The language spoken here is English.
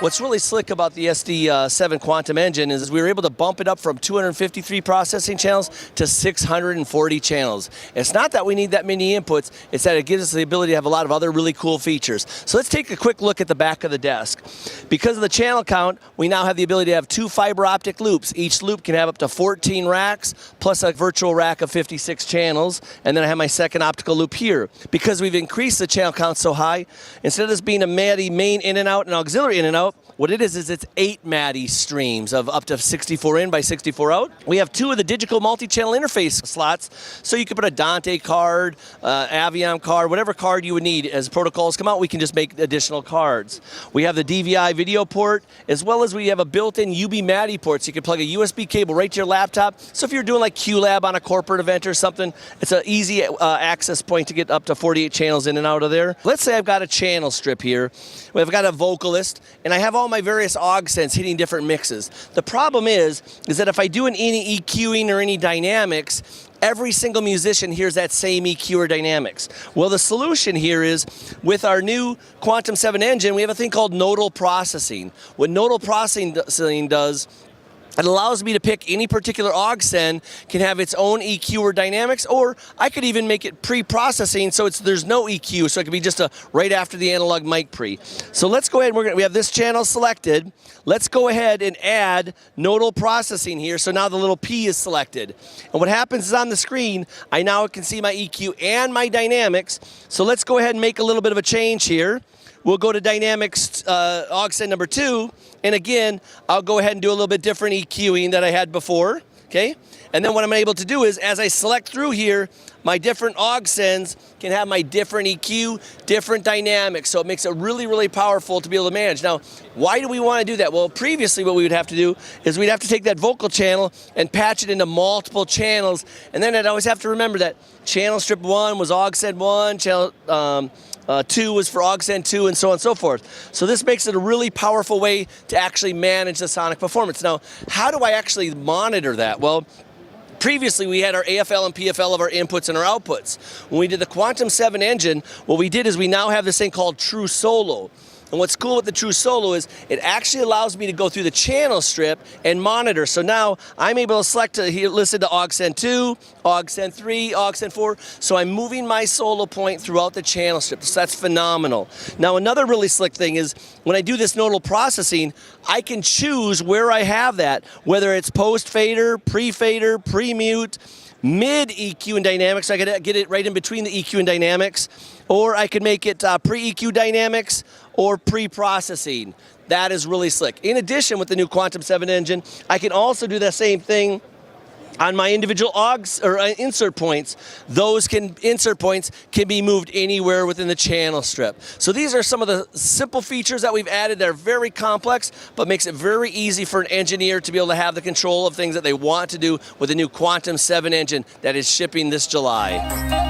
What's really slick about the SD7 Quantum Engine is we were able to bump it up from 253 processing channels to 640 channels. It's not that we need that many inputs, it's that it gives us the ability to have a lot of other really cool features. So let's take a quick look at the back of the desk. Because of the channel count, we now have the ability to have 2 fiber optic loops. Each loop can have up to 14 racks, plus a virtual rack of 56 channels, and then I have my second optical loop here. Because we've increased the channel count so high, instead of this being a MADI main in and out and auxiliary in and out, what it is it's 8 MADI streams of up to 64 in by 64 out. We have 2 of the DiGiCo multi-channel interface slots, so you can put a Dante card, Avion card, whatever card you would need. As protocols come out, we can just make additional cards. We have the DVI video port, as well as we have a built-in UB MADI port, so you can plug a USB cable right to your laptop. So if you're doing like QLab on a corporate event or something, it's an easy access point to get up to 48 channels in and out of there. Let's say I've got a channel strip here. I've got a vocalist, and I have all my various aux sends hitting different mixes. The problem is that if I do any EQing or any dynamics, every single musician hears that same EQ or dynamics. Well, the solution here is, with our new Quantum 7 engine, we have a thing called nodal processing. What nodal processing does, it allows me to pick any particular aux send, can have its own EQ or dynamics, or I could even make it pre-processing so there's no EQ, so it could be just a right after the analog mic pre. So let's go ahead, we have this channel selected. Let's go ahead and add nodal processing here, so now the little P is selected. And what happens is on the screen, I now can see my EQ and my dynamics. So let's go ahead and make a little bit of a change here. We'll go to dynamics aux send number 2, and again, I'll go ahead and do a little bit different EQing that I had before, okay? And then what I'm able to do is, as I select through here, my different aux sends can have my different EQ, different dynamics, so it makes it really, really powerful to be able to manage. Now, why do we want to do that? Well, previously what we would have to do is we'd have to take that vocal channel and patch it into multiple channels, and then I'd always have to remember that channel strip 1 was aux send 1, channel 2 was for aux send 2, and so on and so forth. So this makes it a really powerful way to actually manage the sonic performance. Now, how do I actually monitor that? Well, previously, we had our AFL and PFL of our inputs and our outputs. When we did the Quantum 7 engine, what we did is we now have this thing called True Solo. And what's cool with the True Solo is it actually allows me to go through the channel strip and monitor. So now I'm able to select to listen to aux send 2, aux send 3, aux send 4. So I'm moving my solo point throughout the channel strip. So that's phenomenal. Now another really slick thing is when I do this nodal processing, I can choose where I have that, whether it's post fader, pre-mute, mid EQ and dynamics, so I could get it right in between the EQ and dynamics, or I could make it pre-EQ dynamics or pre-processing. That is really slick. In addition, with the new Quantum 7 engine, I can also do the same thing on my individual aux or insert points. Those insert points can be moved anywhere within the channel strip. So these are some of the simple features that we've added that are very complex, but makes it very easy for an engineer to be able to have the control of things that they want to do with the new Quantum 7 engine that is shipping this July.